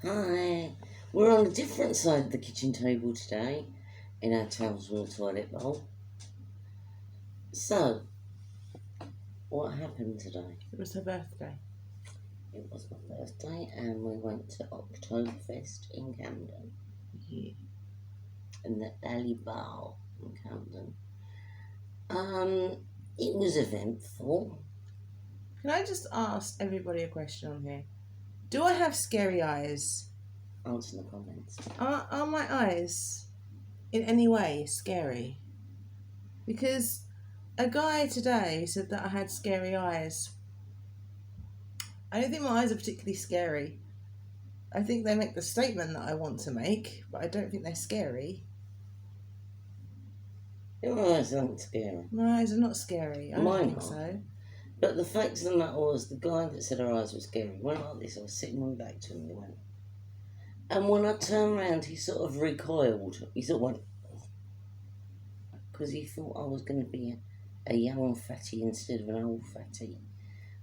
Hi, we're on a different side of the kitchen table today in our Townsville toilet bowl. So, what happened today? It was her birthday. It was my birthday and we went to Octoberfest in Camden, Yeah. in the Alley Bar in Camden. It was eventful. Can I just ask everybody a question on here? Do I have scary eyes? Answer in the comments. Are my eyes in any way scary? Because a guy today said that I had scary eyes. I don't think my eyes are particularly scary. I think they make the statement that I want to make, but I don't think they're scary. Your eyes aren't scary. My eyes are not scary. I don't Mine think are. so. But the fact of the matter was, the guy that said her eyes were scary went like this. I was sitting on the back to him and he went. And when I turned around, he sort of recoiled. He sort of went. Because he thought I was going to be a young fatty instead of an old fatty.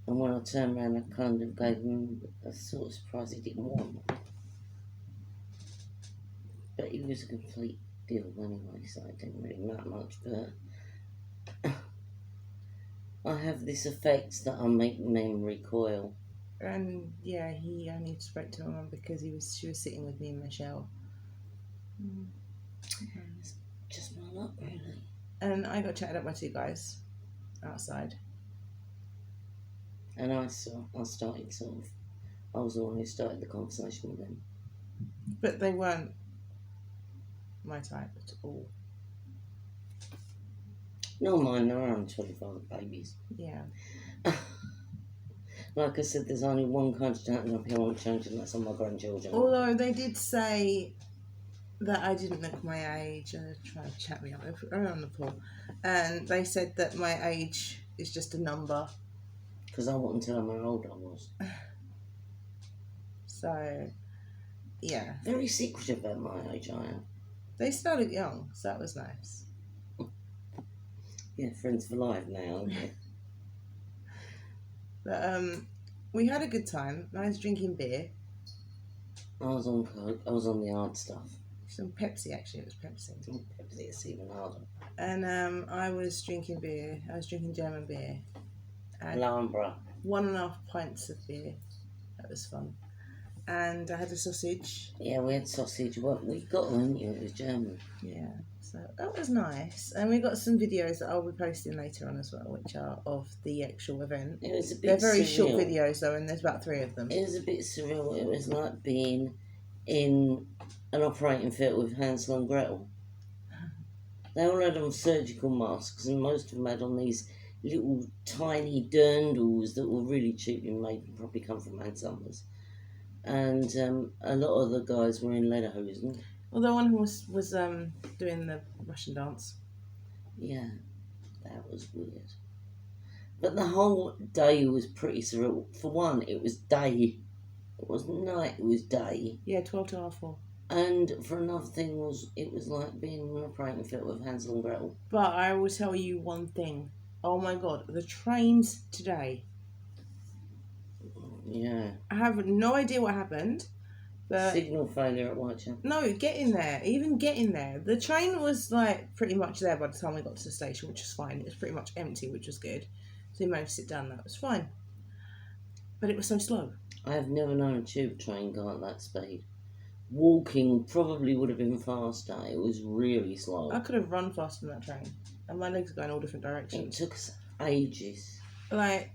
And when I turned around, I kind of gave him a sort of surprise he didn't want. But he was a complete deal anyway, so it didn't really matter much. But I have this effect that I make men recoil. And yeah, he only spoke to my mum because she was sitting with me in the shower. It's just my luck, really. And I got chatted up by two guys outside. And I started sort of, I was the one who started the conversation with them. But they weren't my type at all. No, mine, they're around 25 babies. Yeah. Like I said, there's only one kind of chatting up here I won't change, and that's on my grandchildren. Although they did say that I didn't look my age, and they tried to chat me up around the pool. And they said that my age is just a number. Because I wouldn't tell them how old I was. So, yeah. Very secretive about my age, I am. They still look young, so that was nice. Yeah, friends for life now. But we had a good time. I was drinking beer. I was on coke. I was on the hard stuff. Some Pepsi, actually. It was Pepsi. Pepsi, it's even harder. And I was drinking beer. I was drinking German beer. Lambra. 1.5 pints of beer. That was fun. And I had a sausage. Yeah, we had sausage. What we got on you? It was German. Yeah, so that was nice. And we got some videos that I'll be posting later on as well, which are of the actual event. It was a bit They're very surreal. short videos though, and there's about 3 of them. It was a bit surreal. It was like being in an operating theatre with Hansel and Gretel. They all had on surgical masks, and most of them had on these little tiny dirndls that were really cheaply made and probably come from Ann Summers. And a lot of the guys were in lederhosen. Although one of them was doing the Russian dance. Yeah, that was weird. But the whole day was pretty surreal. For one, it was day. It wasn't night, it was day. Yeah, 12 to 4. And for another thing it was like being in an operating theatre with Hansel and Gretel. But I will tell you one thing. Oh my god, the trains today. Yeah. I have no idea what happened. But Signal failure at Whitechapel. no, getting there. Even getting there. The train was like pretty much there by the time we got to the station, which was fine. It was pretty much empty, which was good. So we managed to sit down, that was fine. But it was so slow. I have never known a tube train go at that speed. Walking probably would have been faster. It was really slow. I could have run faster than that train. And my legs are going all different It directions. took us ages. Like,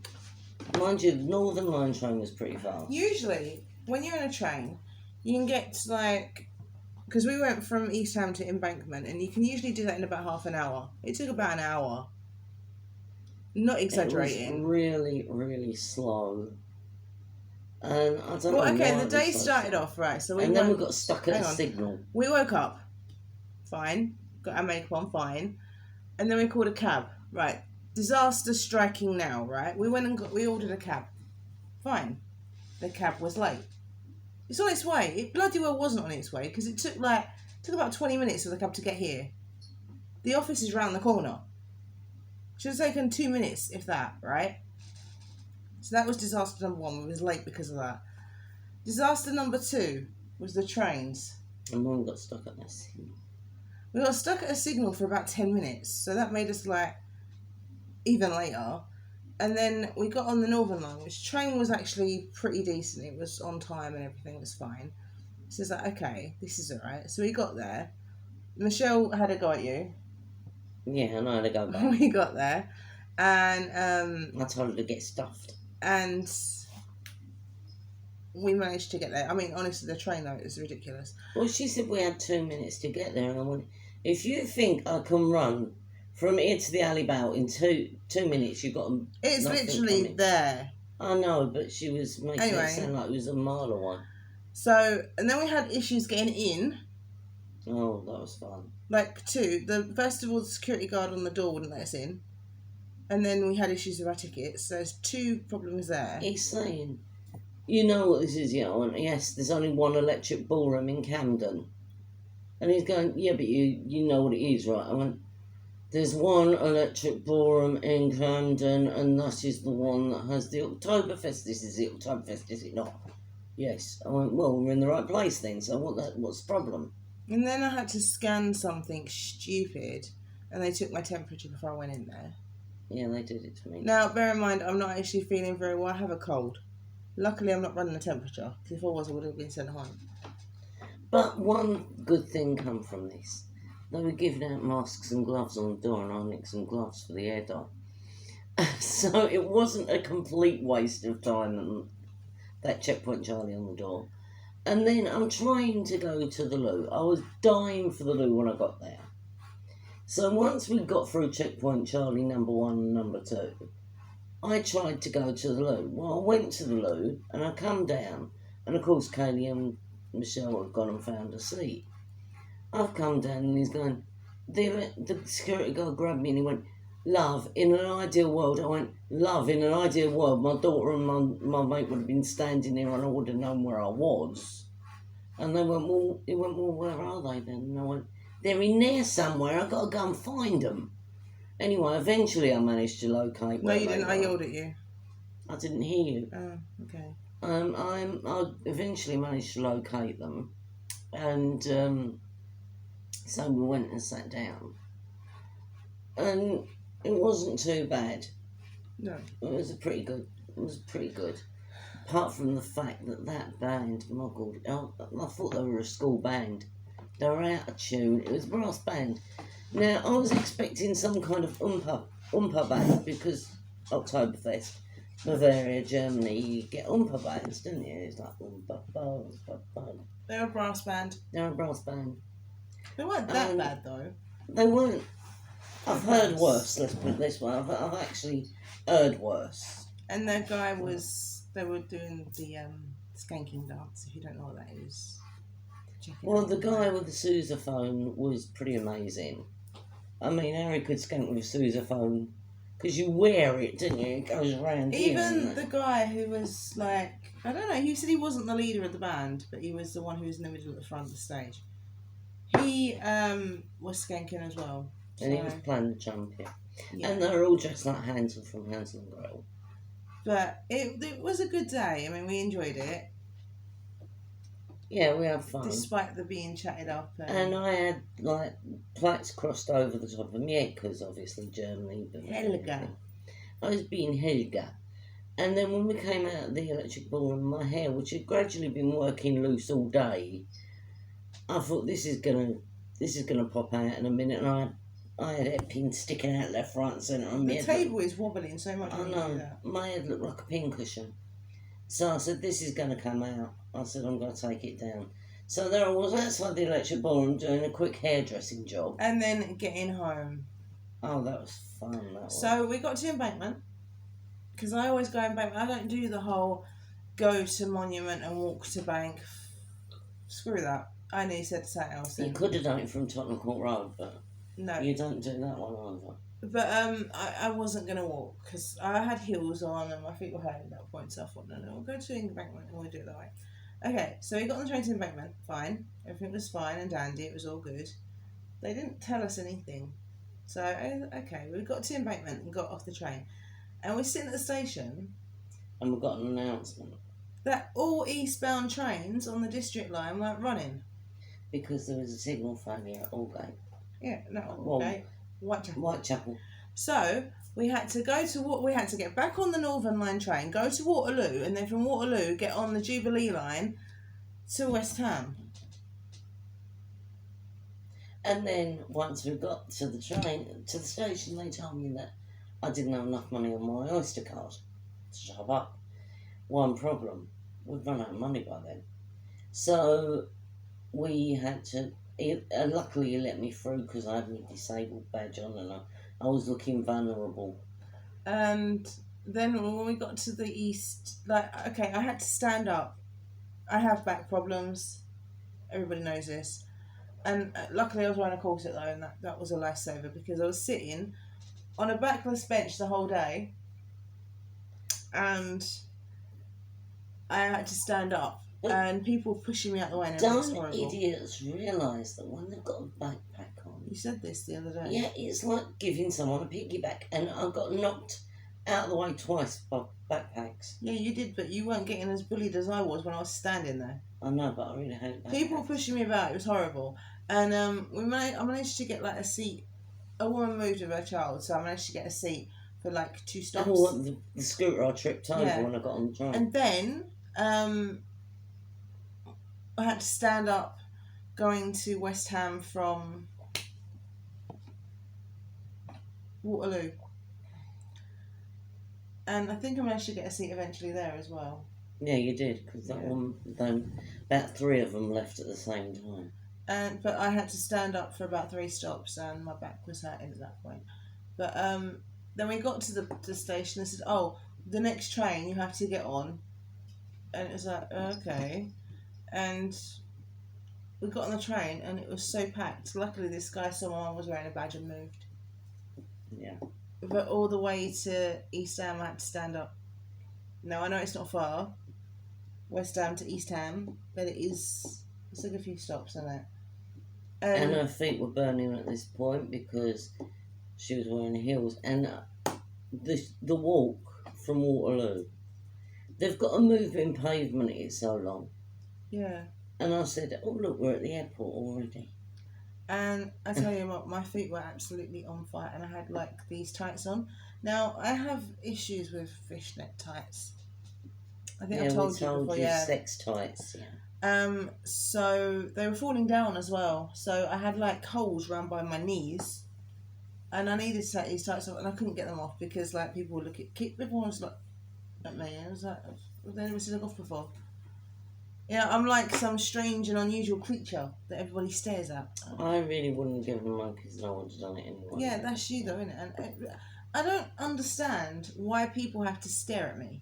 Mind you, the Northern Line train was pretty fast. usually, when you're in a train, you can get to like... Because we went from East Ham to Embankment, and you can usually do that in about half an hour. It took about an hour. Not exaggerating. It was really, really slow. And I don't know. Well, okay, why the it day was so started slow. off right, so And then we got stuck at hang a on. signal. We woke up, fine, got our makeup on, fine, and then we called a cab, right? Disaster striking now, right? We went and we ordered a cab, fine. The cab was late. It's on its way. It bloody well wasn't on its way because it took about 20 minutes for the cab to get here. The office is round the corner. Should have taken 2 minutes, if that, right? So that was disaster number 1. We was late because of that. Disaster number 2. was the trains. And mine got stuck at that signal. We got stuck at a signal for about 10 minutes, so that made us like even later. And then we got on the Northern Line, which train was actually pretty decent. It was on time and everything was fine. So it's like, okay, this is alright. So we got there. Michelle had a go at you. Yeah, and I had to go back. We got there, and I told her to get stuffed. and we managed to get there. I mean, honestly, the train though is ridiculous. Well, she said we had 2 minutes to get there, and I went, if you think I can run from here to the alley bow in 2 minutes, you've got It's nothing literally coming. there. I know, but she was making Anyway. it sound like it was a mile away. So, and then we had issues getting in. Oh, that was fun. Like two. First of all, the security guard on the door wouldn't let us in, and then we had issues with our tickets. So there's two problems there. He's saying, you know what this is, yeah? I went, yes, there's only one electric ballroom in Camden. And he's going, yeah, but you know what it is, right? I went, there's one electric ballroom in Camden, and that is the one that has the Octoberfest. This is the Octoberfest, is it not? Yes. I went, well, we're in the right place then, so what's the problem? And then I had to scan something stupid, and they took my temperature before I went in there. Yeah, they did it to me. Now, bear in mind, I'm not actually feeling very well. I have a cold. Luckily, I'm not running the temperature, because if I was, I would have been sent home. But one good thing come from this. They were giving out masks and gloves on the door, and I nicked some gloves for the air dye. So it wasn't a complete waste of time, and that checkpoint Charlie on the door. And then I'm trying to go to the loo. I was dying for the loo when I got there. So once we got through checkpoint Charlie number 1 and number 2, I tried to go to the loo. Well, I went to the loo, and I come down, and of course Kaylee and Michelle had gone and found a seat. I've come down, and he's going, the security guard grabbed me, and he went, love, in an ideal world. I went, love, in an ideal world, my daughter and my mate would have been standing there, and I would have known where I was. And they went, well, where are they then? And I went, they're in there somewhere, I've got to go and find them. Anyway, eventually I managed to locate No, where you they didn't. were. I yelled at you. I didn't hear you. Oh, okay. I eventually managed to locate them, and so we went and sat down, and it wasn't too bad. No. It was pretty good. Apart from the fact that band, my God, I thought they were a school band. They were out of tune. It was a brass band. Now I was expecting some kind of umpa band, because Oktoberfest, Bavaria, Germany, you get umpa bands, didn't you? It's like umpa. They were a brass band. They're a brass band. They weren't that bad though. They weren't. I've heard worse. Let's put it this way. I've actually heard worse. And that guy was. They were doing the skanking dance. If you don't know what that is. Check it Well, out. the guy with the sousaphone was pretty amazing. I mean, Harry could skank with a sousaphone, because you wear it, didn't you? It goes around here. Even the guy who was like, I don't know, he said he wasn't the leader of the band, but he was the one who was in the middle at the front of the stage. He was skanking as well. And he so, was playing the trumpet. yeah. And they were all dressed like Hansel from Hansel and Gretel. But it was a good day. I mean, we enjoyed it, Yeah, we had fun. despite the being chatted up. And I had, like, plaques crossed over the top of my head, because obviously Germany. But Helga. I was being Helga. And then when we came out of the electric ballroom, my hair, which had gradually been working loose all day, I thought this is gonna pop out in a minute. And I had hairpins sticking out left, right, and centre. And the table is wobbling so much. I when you do know. that. My head looked like a pincushion. So I said, this is going to come out. I said, I'm going to take it down. So there I was outside the electric ballroom doing a quick hairdressing job. And then getting home. Oh, that was fun. That was. So we got to Embankment, because I always go Embankment. I don't do the whole go to Monument and walk to Bank. Screw that. I nearly said something else then. You could have done it from Tottenham Court Road, but No. you don't do that one either. But I wasn't going to walk, because I had heels on and my feet were hurting at that point, so I thought, no, we'll go to Embankment and we'll do it that way. Okay, so we got on the train to Embankment, fine. Everything was fine and dandy, it was all good. They didn't tell us anything. So, okay, we got to Embankment and got off the train. And we're sitting at the station. And we got an announcement. that all eastbound trains on the district line weren't running. Because there was a signal failure at Aldgate. Yeah, no, Well, okay. Whitechapel. Whitechapel. So we had to we had to get back on the Northern Line train, go to Waterloo, and then from Waterloo get on the Jubilee line to West Ham. And then once we got to the station, they told me that I didn't have enough money on my Oyster card to shove up. One problem, we'd run out of money by then. So we had to, luckily he let me through because I had my disabled badge on and I was looking vulnerable. And then when we got to the east, okay, I had to stand up. I have back problems. Everybody knows this. And luckily I was wearing a corset though, and that was a lifesaver because I was sitting on a backless bench the whole day and I had to stand up. And people were pushing me out the way. And don't idiots realise that when they've got a backpack on... You said this the other day. Yeah, it's like giving someone a piggyback. And I got knocked out of the way twice by backpacks. Yeah, you did, but you weren't getting as bullied as I was when I was standing there. I know, but I really hate backpacks. People were pushing me about. It was horrible. And I managed to get a seat. A woman moved with her child, so I managed to get a seat for 2 stops. Oh, the scooter I tripped over when I got on the train. And then... I had to stand up going to West Ham from Waterloo. And I think I managed to get a seat eventually there as well. Yeah, you did, because about 3 of them left at the same time. But I had to stand up for about 3 stops and my back was hurting at that point. But then we got to the station and said, oh, the next train you have to get on. And it was like, okay. And we got on the train and it was so packed. Luckily this guy saw my mum was wearing a badge and moved. Yeah. But all the way to East Ham I had to stand up. Now I know it's not far, West Ham to East Ham, but it's like a few stops on it. And her feet were burning at this point because she was wearing heels. And the walk from Waterloo, they've got a moving pavement, it's so long. Yeah. And I said, oh, look, we're at the airport already. And I tell you what, my feet were absolutely on fire and I had these tights on. Now, I have issues with fishnet tights. I think I told you before, yeah. Sex tights, yeah. So they were falling down as well. So I had holes round by my knees. And I needed to take these tights off and I couldn't get them off because people would everyone was at me. And I was like, I've never seen a golf before. Yeah, I'm like some strange and unusual creature that everybody stares at. I really wouldn't give the monkeys no one's done it anyway. Yeah, that's you though, isn't it? And I don't understand why people have to stare at me.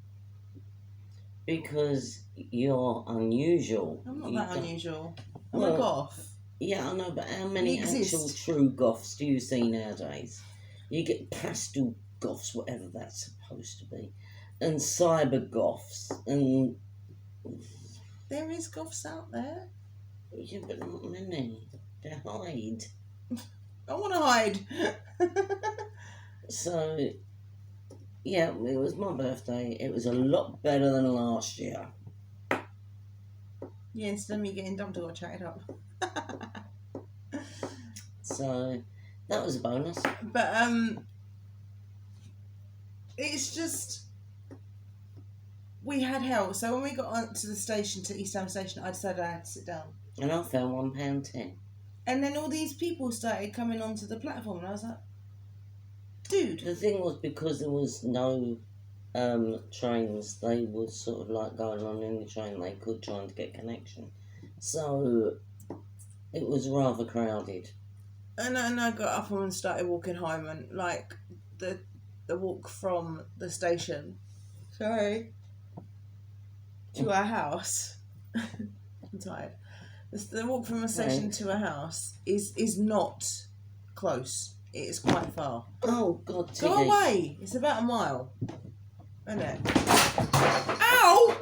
Because you're unusual. I'm not that unusual. I'm a goth. Yeah, I know, but how many actual true goths do you see nowadays? You get pastel goths, whatever that's supposed to be, and cyber goths, and... There is goths out there. Yeah, but not many. They hide. I want to hide. So, yeah, it was my birthday. It was a lot better than last year. Yeah, instead of me getting dumped, I got chatted up. So, that was a bonus. But, it's just... We had hell. So when we got on to the station, to East Ham Station, I decided I had to sit down. And I found £1.10. And then all these people started coming onto the platform, and I was like, dude. The thing was, because there was no trains, they were sort of going on in the train they could, trying to get connection. So it was rather crowded. And I got up and started walking home, and the walk from the station, to our house. I'm tired. The walk from a station to a house is not close. It is quite far. Oh God! Go away! It's about a mile. Isn't it? Ow!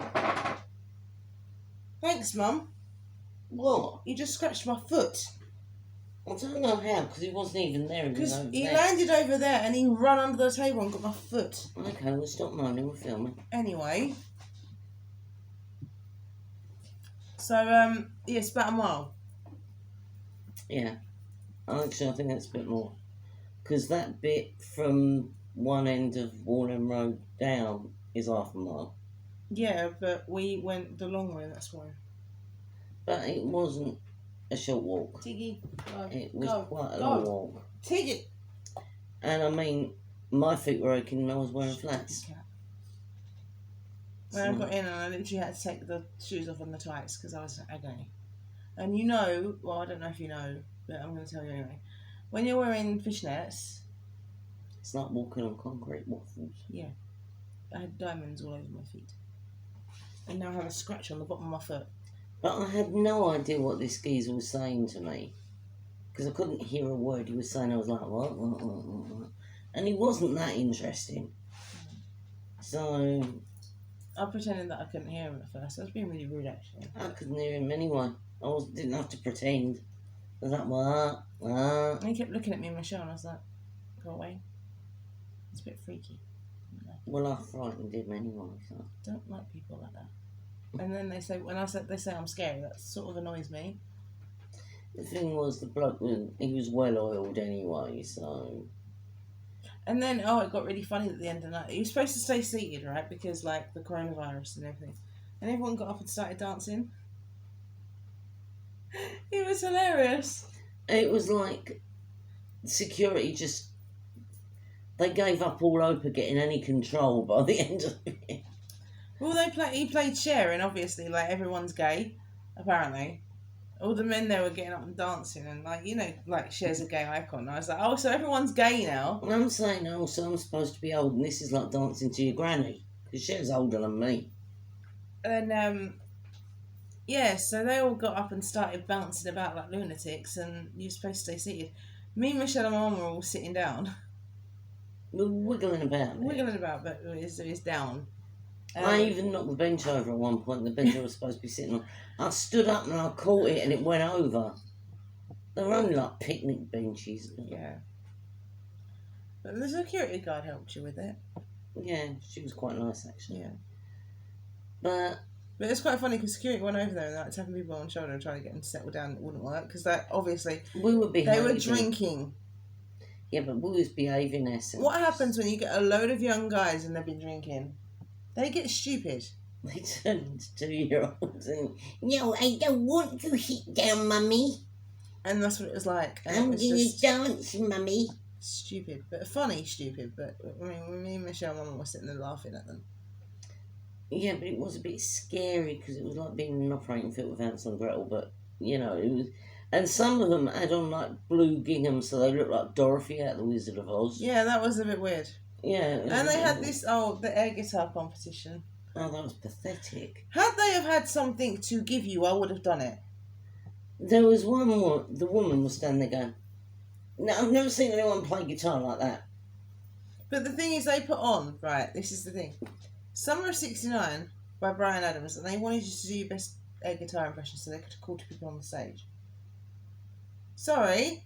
Thanks, Mum. What? You just scratched my foot. I don't know how, because he wasn't even there. Because he landed over there and he ran under the table and got my foot. Okay, we'll stop moaning. We're filming. Anyway. So yeah, it's about a mile. Yeah. Actually, I think that's a bit more. Because that bit from one end of Warnham Road down is half a mile. Yeah, but we went the long way. That's why. But it wasn't a short walk. Tiggy, go, It was go, quite a go. long walk. Tiggy. And I mean, my feet were aching and I was wearing flats. When I got in, and I literally had to take the shoes off and the tights because I was in agony. And you know, well, I don't know if you know, but I'm going to tell you anyway. When you're wearing fishnets, it's like walking on concrete waffles. Yeah, I had diamonds all over my feet, and now I have a scratch on the bottom of my foot. But I had no idea what this geezer was saying to me because I couldn't hear a word he was saying. I was like, what? And he wasn't that interesting. So I pretended that I couldn't hear him at first. I was being really rude, actually. I couldn't hear him anyway. Didn't have to pretend. I was like, what? And he kept looking at me and Michelle, and I was like, go away. It's a bit freaky. Well, I frightened him anyway, so. Don't like people like that. And then they say, they say I'm scary, that sort of annoys me. The thing was, the bloke he was well oiled anyway, so. And then, it got really funny at the end of the night. You were supposed to stay seated, right? Because, like, the coronavirus and everything. And everyone got up and started dancing. It was hilarious. It was like security just. They gave up all hope of getting any control by the end of it. Well, he played Cher, and obviously, like, everyone's gay, apparently. All the men there were getting up and dancing, and, like, you know, like, Cher's a gay icon. I was like, oh, so everyone's gay now. And I'm saying, so I'm supposed to be old, and this is like dancing to your granny, because Cher's older than me. And, yeah, so they all got up and started bouncing about like lunatics, and you're supposed to stay seated. Me, Michelle, and my mum were all sitting down. We're wiggling about. Wiggling about, but it's down. I even knocked the bench over at one point, the bench I was supposed to be sitting on. I stood up and I caught it and it went over. They were only like picnic benches. Yeah. But the security guard helped you with it. Yeah, she was quite nice actually. Yeah. But it's quite funny because security went over there and like tapping people on the shoulder and trying to get them to settle down. It wouldn't work because obviously we were behaving. They were drinking. Yeah, but we was behaving ourselves. What happens when you get a load of young guys and they've been drinking? They get stupid. They turn into 2-year-olds and, no, I don't want to hit down, mummy. And that's what it was like. And I'm going to dance, mummy. Stupid, but funny stupid. But I mean, me and Michelle and Mum were sitting there laughing at them. Yeah, but it was a bit scary because it was like being in an operating field with Hansel and Gretel, but, you know, it was... And some of them had on, like, blue gingham, so they looked like Dorothy out of The Wizard of Oz. Yeah, that was a bit weird. Yeah. And they had this, the air guitar competition. Oh, that was pathetic. Had they have had something to give you, I would have done it. There was one more, the woman was standing there going, no, I've never seen anyone play guitar like that. But the thing is, they put on, right, this is the thing. Summer of '69 by Bryan Adams, and they wanted you to do your best air guitar impression so they could call to people on the stage. Sorry?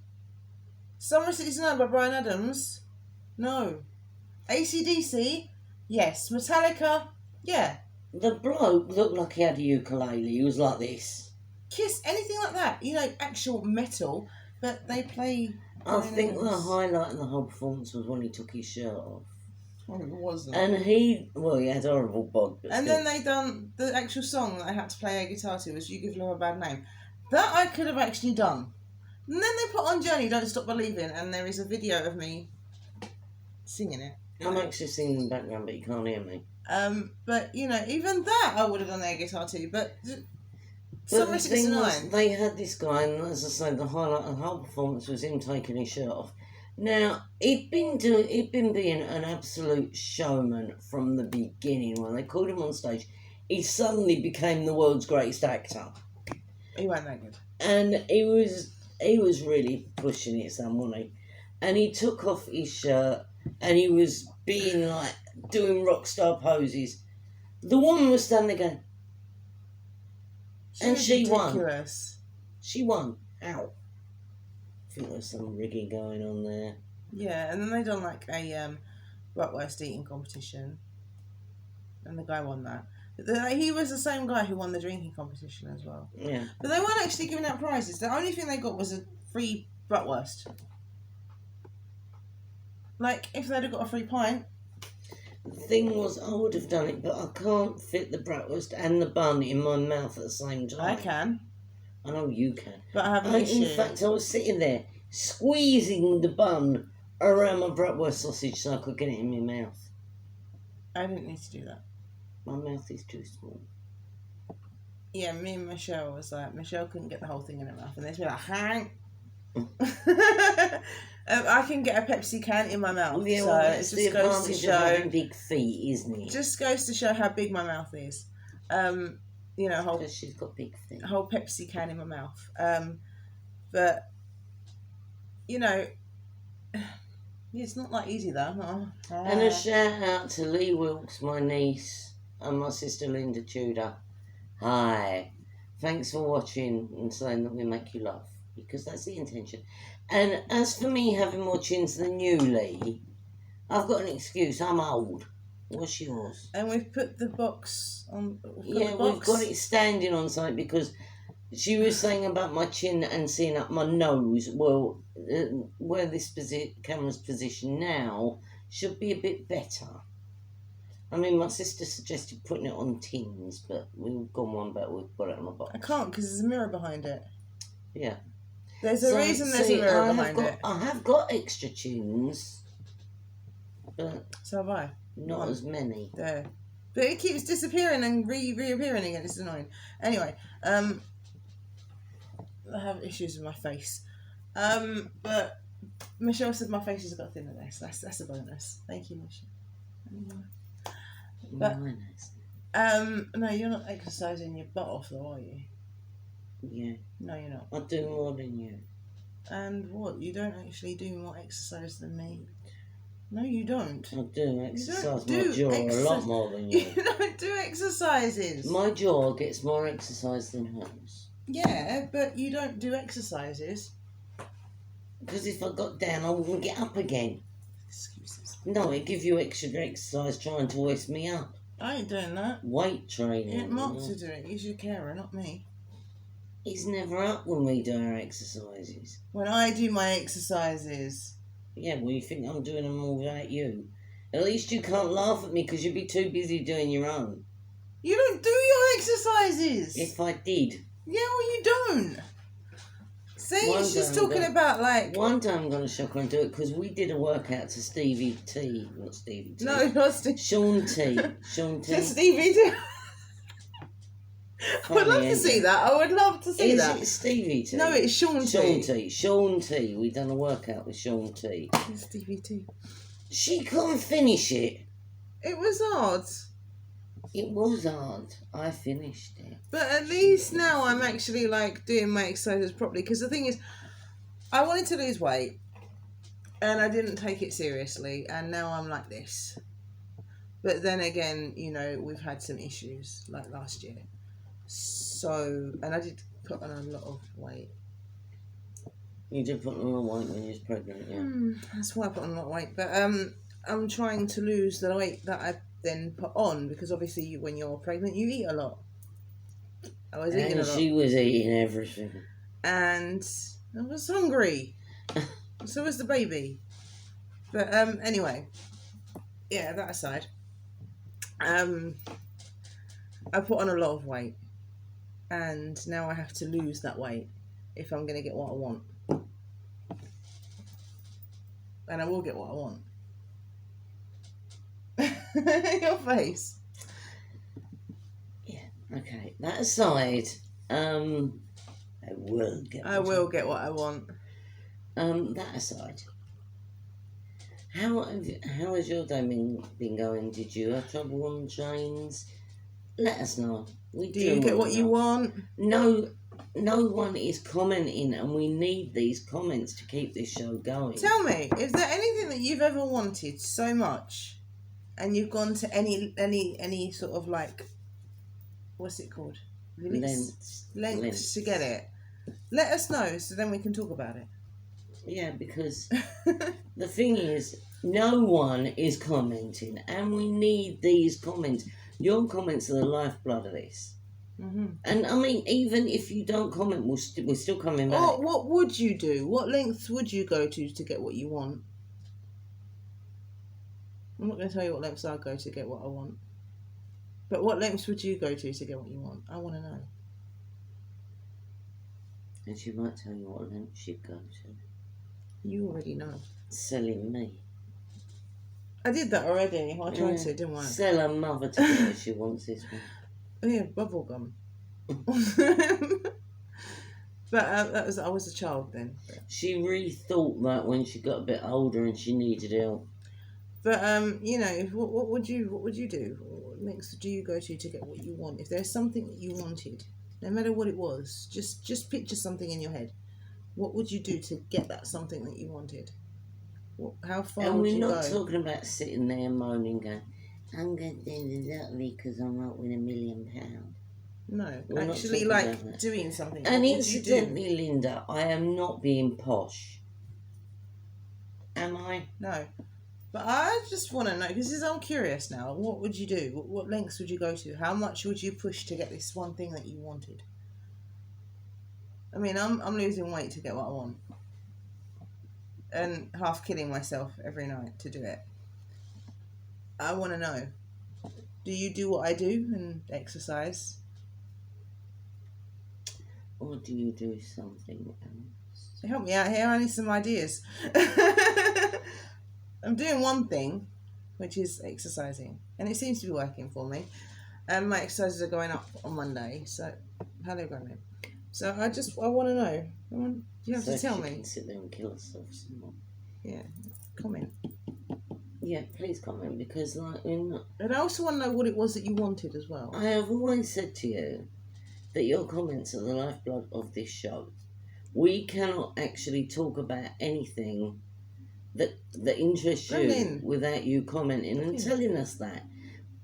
Summer of '69 by Bryan Adams? No. AC/DC? Yes. Metallica? Yeah. The bloke looked like he had a ukulele. He was like this. Kiss, anything like that. You know, actual metal, but they play... I think the highlight of the whole performance was when he took his shirt off. Well, it wasn't. And he had horrible bod. And then they done the actual song that I had to play a guitar to was You Give Love a Bad Name. That I could have actually done. And then they put on Journey, Don't Stop Believing, and there is a video of me singing it. I'm actually singing in the background, but you can't hear me. But, you know, even that I would have done their guitar too, but Summer of '69, they had this guy, and as I say, the highlight of the whole performance was him taking his shirt off. Now, he'd been being an absolute showman from the beginning. When they called him on stage, he suddenly became the world's greatest actor. He wasn't that good. And he was really pushing it, some, wasn't he? And he took off his shirt, and he was being like, doing rock star poses. The woman was standing there going, she won. She won. Ow. I think there's some rigging going on there. Yeah, and then they done like a bratwurst eating competition, and the guy won that. He was the same guy who won the drinking competition as well. Yeah. But they weren't actually giving out prizes. The only thing they got was a free bratwurst. Like, if they'd have got a free pint. The thing was, I would have done it, but I can't fit the bratwurst and the bun in my mouth at the same time. I can. I know you can. But I have an issue. In fact, I was sitting there squeezing the bun around my bratwurst sausage so I could get it in my mouth. I didn't need to do that. My mouth is too small. Yeah, me and Michelle was like, Michelle couldn't get the whole thing in her mouth, and they'd be like, hang. I can get a Pepsi can in my mouth, Yeah, so well, it that's just the goes to advantage show. of having big feet, isn't it? Just goes to show how big my mouth is. You know, Because she's got big feet. a whole Pepsi can in my mouth. But you know, it's not that easy though. And a shout out to Lee Wilkes, my niece, and my sister Linda Tudor. Hi. Thanks for watching and saying that we make you laugh, because that's the intention. And as for me having more chins than you, Lee, I've got an excuse. I'm old. What's yours? And we've put the box on. We've got it standing on something because she was saying about my chin and seeing up my nose. Well, where this camera's positioned now should be a bit better. I mean, my sister suggested putting it on tins, but we've gone one better. We've got it on a box. I can't because there's a mirror behind it. Yeah. There's a reason there's a mirror behind it. I have got extra chins, but So have I. not as many. There. But it keeps disappearing and reappearing again. It's annoying. Anyway, I have issues with my face. But Michelle said my face has got thinner there, so that's a bonus. Thank you, Michelle. But no, you're not exercising your butt off though, are you? Yeah. No, you're not. I do more than you. And what? You don't actually do more exercise than me. No, you don't. I do exercise do my jaw a lot more than you. You don't do exercises. My jaw gets more exercise than hers. Yeah, but you don't do exercises. Because if I got down, I wouldn't get up again. Excuses. No, it gives you extra exercise trying to hoist me up. I ain't doing that. Weight training. Yeah, Mark to do it. He's your carer, not me. He's never up when we do our exercises. When I do my exercises. Yeah, well, you think I'm doing them all without you. At least you can't laugh at me because you'd be too busy doing your own. You don't do your exercises. If I did. Yeah, well, you don't. See, One she's day talking about like. One day I'm going to shock her and do it because we did a workout to Stevie T. Not Stevie T. No, not Stevie. Sean T. Sean T. To Stevie T. I would love to see that. I would love to see that. Is it Stevie T? No, it's Sean T. Sean T. Sean T. We done a workout with Sean T. It's Stevie T. She couldn't finish it. It was hard. It was hard. I finished it. But at least now I'm actually like doing my exercises properly. Because the thing is, I wanted to lose weight and I didn't take it seriously. And now I'm like this. But then again, you know, we've had some issues like last year. So, and I did put on a lot of weight. You did put on a lot of weight when you was pregnant, yeah. That's why I put on a lot of weight. But I'm trying to lose the weight that I then put on. Because obviously when you're pregnant, you eat a lot. I was eating a lot. She was eating everything. And I was hungry. So was the baby. But anyway, yeah, that aside, I put on a lot of weight, and now I have to lose that weight if I'm going to get what I want. And I will get what I want. Your face. Okay, that aside, I will get what I want. That aside, how has your day been going? Did you have trouble on the trains? Let us know. Do you get what you want? No one is commenting, and we need these comments to keep this show going. Tell me, is there anything that you've ever wanted so much, and you've gone to any sort of like, what's it called? Lengths to get it. Let us know so then we can talk about it. Yeah, because the thing is, no one is commenting, and we need these comments Your comments are the lifeblood of this. Mm-hmm. And I mean, even if you don't comment, we're still coming back. Or what would you do? What lengths would you go to get what you want? I'm not going to tell you what lengths I go to get what I want. But what lengths would you go to get what you want? I want to know. And she might tell you what length she'd go to. You already know. Selling me. I did that already. I tried to, didn't I? Sell her mother to get what she wants this one. Oh yeah, bubble gum. But I was a child then. She rethought that when she got a bit older and she needed help. But what would you do? What lengths do you go to get what you want? If there's something that you wanted, no matter what it was, just picture something in your head. What would you do to get that something that you wanted? How far would you go? And we're not talking about sitting there moaning, going, "I'm going to do this because I'm not with £1 million." No, we're actually, like doing something. And incidentally, Linda, I am not being posh. Am I? No. But I just want to know, because I'm curious now, what would you do? What lengths would you go to? How much would you push to get this one thing that you wanted? I mean, I'm losing weight to get what I want. And half killing myself every night to do it. I want to know. Do you do what I do and exercise? Or do you do something else? Help me out here, I need some ideas. I'm doing one thing, which is exercising, and it seems to be working for me. And my exercises are going up on Monday, so hello, Grandma. So I want to know. You have to tell me. Can sit there and kill herself some more. Yeah, comment. Yeah, please comment, because and I also want to know what it was that you wanted as well. I have always said to you that your comments are the lifeblood of this show. We cannot actually talk about anything that interests you without you commenting and telling us that.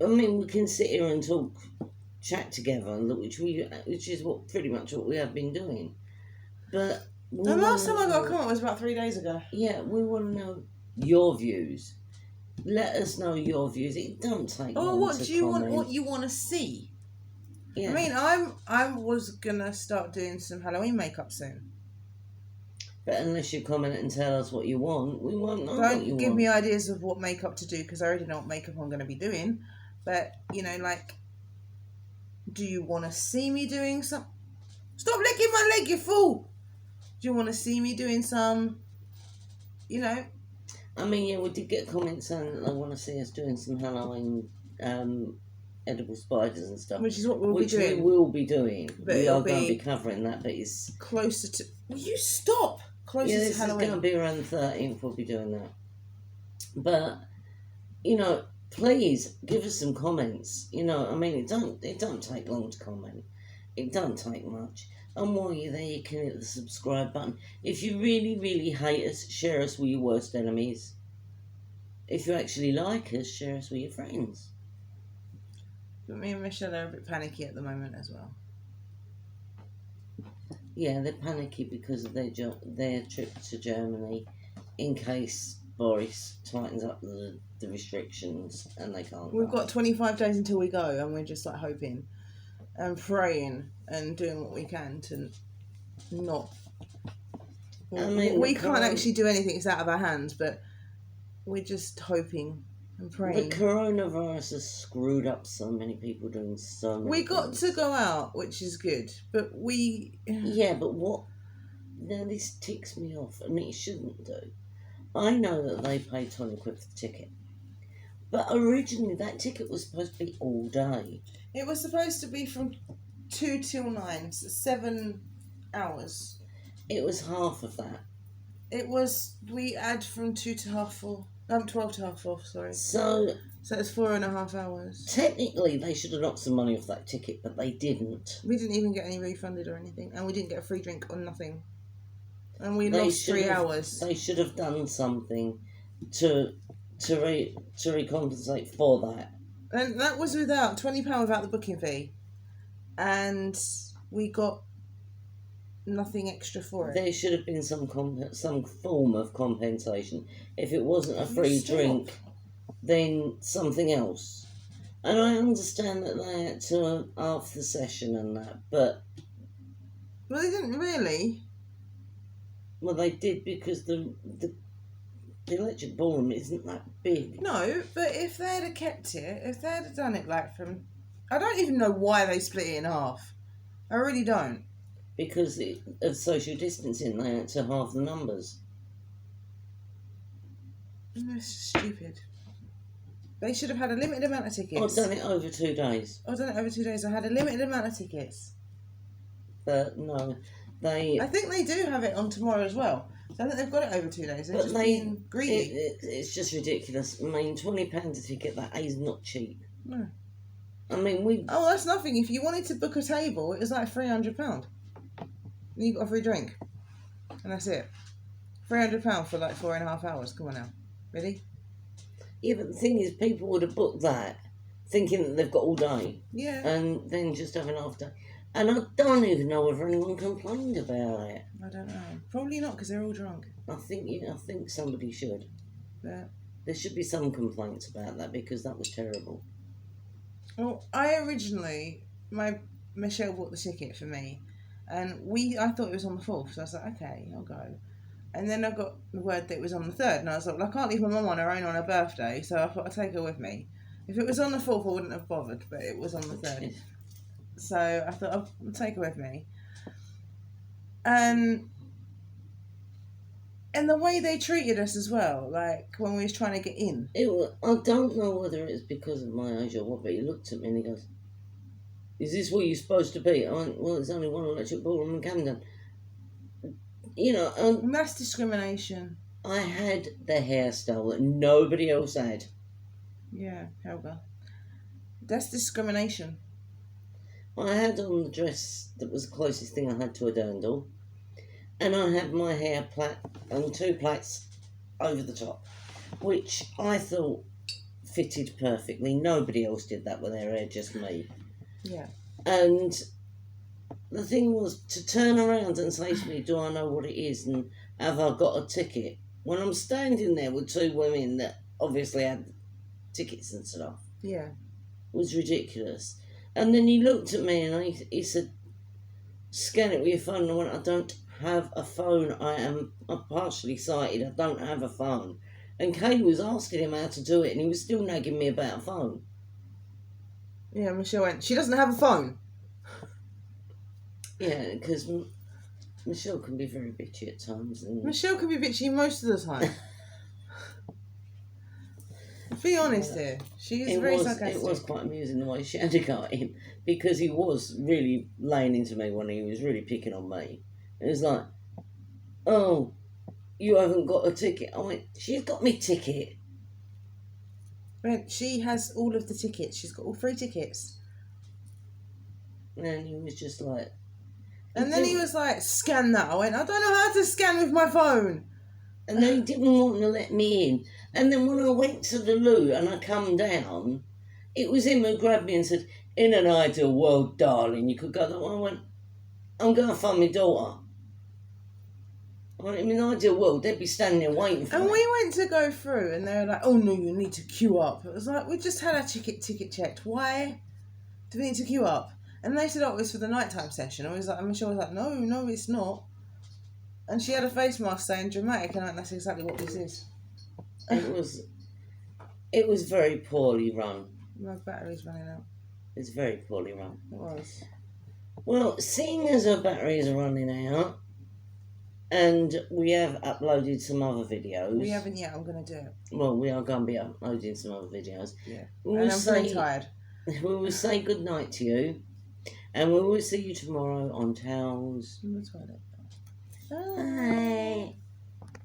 I mean, we can sit here and chat together, which is pretty much what we have been doing. But the last time I got a comment was about 3 days ago. Yeah, we want to know your views. Let us know your views. It don't take long what to do you comment. want? What you want to see? Yeah. I mean, I was gonna start doing some Halloween makeup soon. But unless you comment and tell us what you want, we won't know what you want. Don't give me ideas of what makeup to do, because I already know what makeup I'm going to be doing. But, do you want to see me doing some... Stop licking my leg, you fool! Do you want to see me doing some, I mean, yeah, we did get comments saying that they want to see us doing some Halloween edible spiders and stuff. Which is what we'll be doing. We will be doing. But we are going to be covering that, but it's... Closer to... Will you stop? Closer this to Halloween. Is going to be around the 13th, we'll be doing that. But, please give us some comments. I mean, it don't take long to comment. It don't take much. And while you're there, you can hit the subscribe button. If you really, really hate us, share us with your worst enemies. If you actually like us, share us with your friends. But me and Michelle are a bit panicky at the moment as well. Yeah, they're panicky because of their trip to Germany, in case Boris tightens up the restrictions and they can't. We've got 25 days until we go, and we're just hoping and praying and doing what we can to not. We can't actually do anything; it's out of our hands. But we're just hoping and praying. The coronavirus has screwed up so many people doing so many. We got to go out, which is good, but we. Yeah, but what? Now this ticks me off, and it shouldn't do. I know that they paid £20 for the ticket, but originally that ticket was supposed to be all day. It was supposed to be from 2 till 9, so 7 hours. It was half of that. We had from 2 to half 4. 12 to half 4, sorry. So it's 4.5 hours. Technically, they should have knocked some money off that ticket, but they didn't. We didn't even get any refunded or anything, and we didn't get a free drink or nothing. And we lost 3 hours. They should have done something to recompensate for that. And that was without £20 without the booking fee, and we got nothing extra for it. There should have been some form of compensation. If it wasn't a free drink, then something else. And I understand that they had to half the session and that, but Well, they didn't really. well, they did because the electric ballroom isn't that big. No, but if they'd have kept it, if they'd have done it like from, I don't even know why they split it in half. I really don't. Because of social distancing, they had to halve the numbers. That's stupid. They should have had a limited amount of I've tickets. done it over 2 days, I've done it over 2 days. I had a limited amount of tickets. but no, they. I think they do have it on tomorrow as well. So I think they've got it over 2 days. They're But just they, being greedy. it's just ridiculous. I mean, £20 a ticket, that is not cheap. No. I mean, Oh, that's nothing. If you wanted to book a table, it was like £300. You got a free drink. And that's it. £300 for like 4.5 hours. Come on now. Really? yeah, but the thing is, people would have booked that thinking that they've got all day Yeah. and then just have an half day. And I don't even know whether anyone complained about it. I don't know. Probably not because they're all drunk. I think somebody should. But, There should be some complaints about that because that was terrible. well, Michelle bought the ticket for me. And I thought it was on the 4th. So I was like, okay, I'll go. And then I got the word that it was on the 3rd. And I was like, well, I can't leave my mum on her own on her birthday. So I thought I'd take her with me. If it was on the 4th, I wouldn't have bothered. But it was on the 3rd. So I thought I'll take her with me. And the way they treated us as well, like when we was trying to get in. I don't know whether it's because of my age or what, but he looked at me and he goes, "Is this where you're supposed to be?" I went, "Well, there's only one electric ballroom in Camden." You know, And that's discrimination. I had the hairstyle that nobody else had. Yeah, Helga. That's discrimination. I had on the dress that was the closest thing I had to a dirndl, and I had my hair plait and 2 plaits over the top, which I thought fitted perfectly. Nobody else did that with their hair, just me. Yeah. And the thing was to turn around and say to me, "Do I know what it is and have I got a ticket?" When I'm standing there with 2 women that obviously had tickets and stuff. Yeah. It was ridiculous. And then he looked at me and he said, "Scan it with your phone." And I went, "I don't have a phone. I'm partially sighted. I don't have a phone." And Kay was asking him how to do it and he was still nagging me about a phone. Yeah, Michelle went, "She doesn't have a phone." Yeah, because Michelle can be very bitchy at times. And Michelle can be bitchy most of the time. Be honest here. She is very sarcastic. It was quite amusing the way she had to go at him because he was really laying into me when he was really picking on me. It was like, "Oh, you haven't got a ticket." I went, "She's got me ticket." But she has all of the tickets. She's got all 3 tickets. And he was just like... And then he was like, "Scan that." I went, "I don't know how to scan with my phone." And then he didn't want to let me in. And then when I went to the loo and I come down, it was him who grabbed me and said, "In an ideal world, darling, you could go that way." I went, "I'm going to find my daughter." I went, "In an ideal world, they'd be standing there waiting for And me." we went to go through and they were like, "Oh no, you need to queue up." It was like, we just had our ticket checked. Why do we need to queue up? And they said, "Oh, it was for the nighttime session." I was like, and Michelle was like, No, it's not. And she had a face mask saying dramatic, and I went, "That's exactly what this is." It was very poorly run. My battery's running out. It's very poorly run. It was. Well, seeing as our batteries are running out, and we have uploaded some other videos. We haven't yet. I'm going to do it. Well, we are going to be uploading some other videos. Yeah. We And will I'm very tired. We will say good night to you, and we will see you tomorrow on Towels. I'm the toilet. Bye.